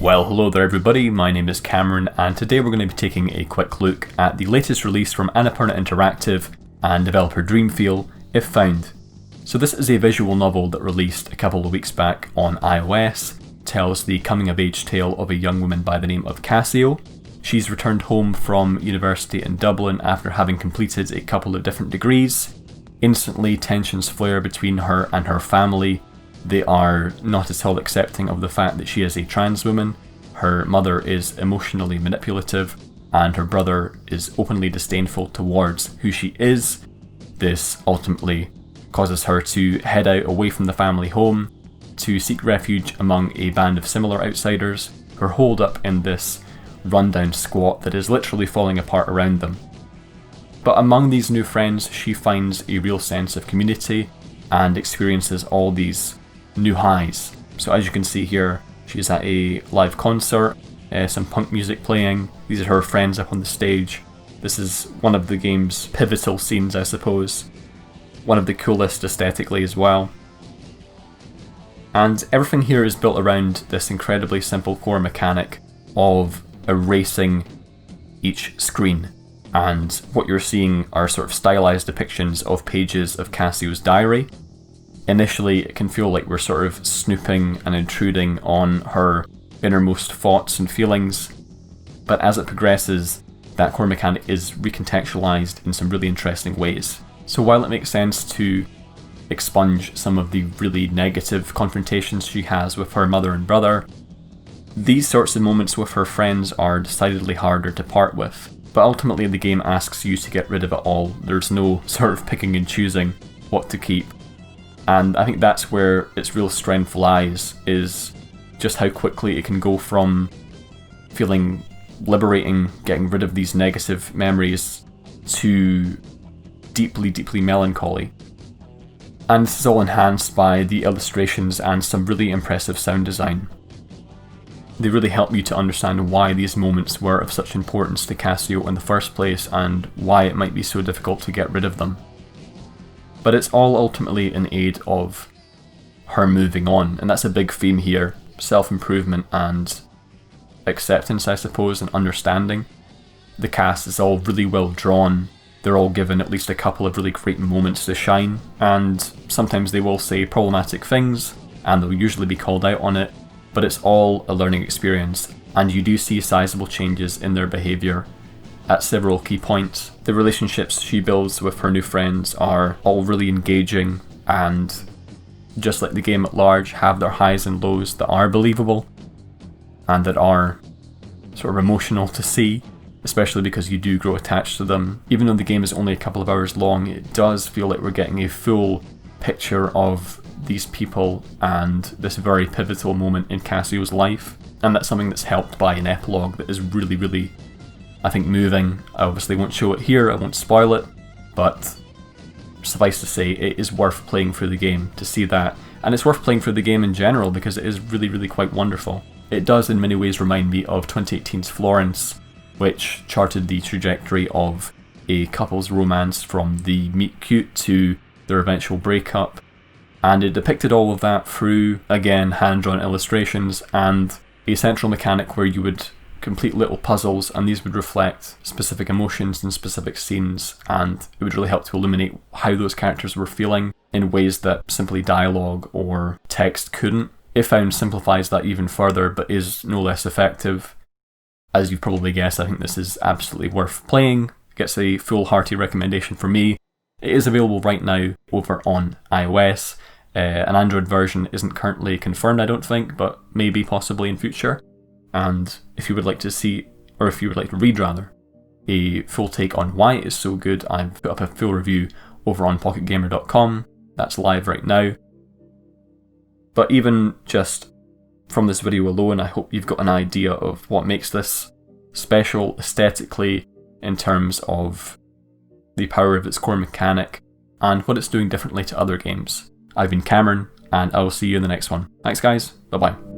Well, hello there everybody, my name is Cameron, and today we're going to be taking a quick look at the latest release from Annapurna Interactive and developer Dreamfeel, If Found. So this is a visual novel that released a couple of weeks back on iOS, tells the coming-of-age tale of a young woman by the name of Kasio. She's returned home from university in Dublin after having completed a couple of different degrees. Instantly, tensions flare between her and her family. They are not at all accepting of the fact that she is a trans woman. Her mother is emotionally manipulative, and her brother is openly disdainful towards who she is. This ultimately causes her to head out away from the family home to seek refuge among a band of similar outsiders who are holed up in this rundown squat that is literally falling apart around them. But among these new friends, she finds a real sense of community and experiences all these new highs. So as you can see here, she's at a live concert, some punk music playing. These are her friends up on the stage. This is one of the game's pivotal scenes, I suppose. One of the coolest aesthetically as well. And everything here is built around this incredibly simple core mechanic of erasing each screen. And what you're seeing are sort of stylized depictions of pages of Casio's diary. Initially, it can feel like we're sort of snooping and intruding on her innermost thoughts and feelings, but as it progresses, that core mechanic is recontextualized in some really interesting ways. So while it makes sense to expunge some of the really negative confrontations she has with her mother and brother, these sorts of moments with her friends are decidedly harder to part with. But ultimately the game asks you to get rid of it all. There's no sort of picking and choosing what to keep. And I think that's where its real strength lies, is just how quickly it can go from feeling liberating, getting rid of these negative memories, to deeply, deeply melancholy. And this is all enhanced by the illustrations and some really impressive sound design. They really help you to understand why these moments were of such importance to Kasio in the first place and why it might be so difficult to get rid of them. But it's all ultimately in aid of her moving on, and that's a big theme here. Self-improvement and acceptance, I suppose, and understanding. The cast is all really well drawn. They're all given at least a couple of really great moments to shine, and sometimes they will say problematic things, and they'll usually be called out on it, but it's all a learning experience, and you do see sizable changes in their behaviour at several key points. The relationships she builds with her new friends are all really engaging, and just like the game at large, have their highs and lows that are believable and that are sort of emotional to see, especially because you do grow attached to them. Even though the game is only a couple of hours long, it does feel like we're getting a full picture of these people and this very pivotal moment in Casio's life, and that's something that's helped by an epilogue that is really, really, I think, moving. I obviously won't show it here, I won't spoil it, but suffice to say, it is worth playing through the game to see that, and it's worth playing through the game in general because it is really, really quite wonderful. It does in many ways remind me of 2018's Florence, which charted the trajectory of a couple's romance from the meet cute to their eventual breakup, and it depicted all of that through, again, hand-drawn illustrations and a central mechanic where you would complete little puzzles, and these would reflect specific emotions in specific scenes, and it would really help to illuminate how those characters were feeling in ways that simply dialogue or text couldn't. If Found simplifies that even further, but is no less effective. As you've probably guessed, I think this is absolutely worth playing. It gets a full hearty recommendation from me. It is available right now over on iOS. An Android version isn't currently confirmed, I don't think, but maybe possibly in future. And if you would like to see, or if you would like to read rather, a full take on why it is so good, I've put up a full review over on pocketgamer.com. That's live right now. But even just from this video alone, I hope you've got an idea of what makes this special aesthetically in terms of the power of its core mechanic and what it's doing differently to other games. I've been Cameron, and I will see you in the next one. Thanks guys, bye bye.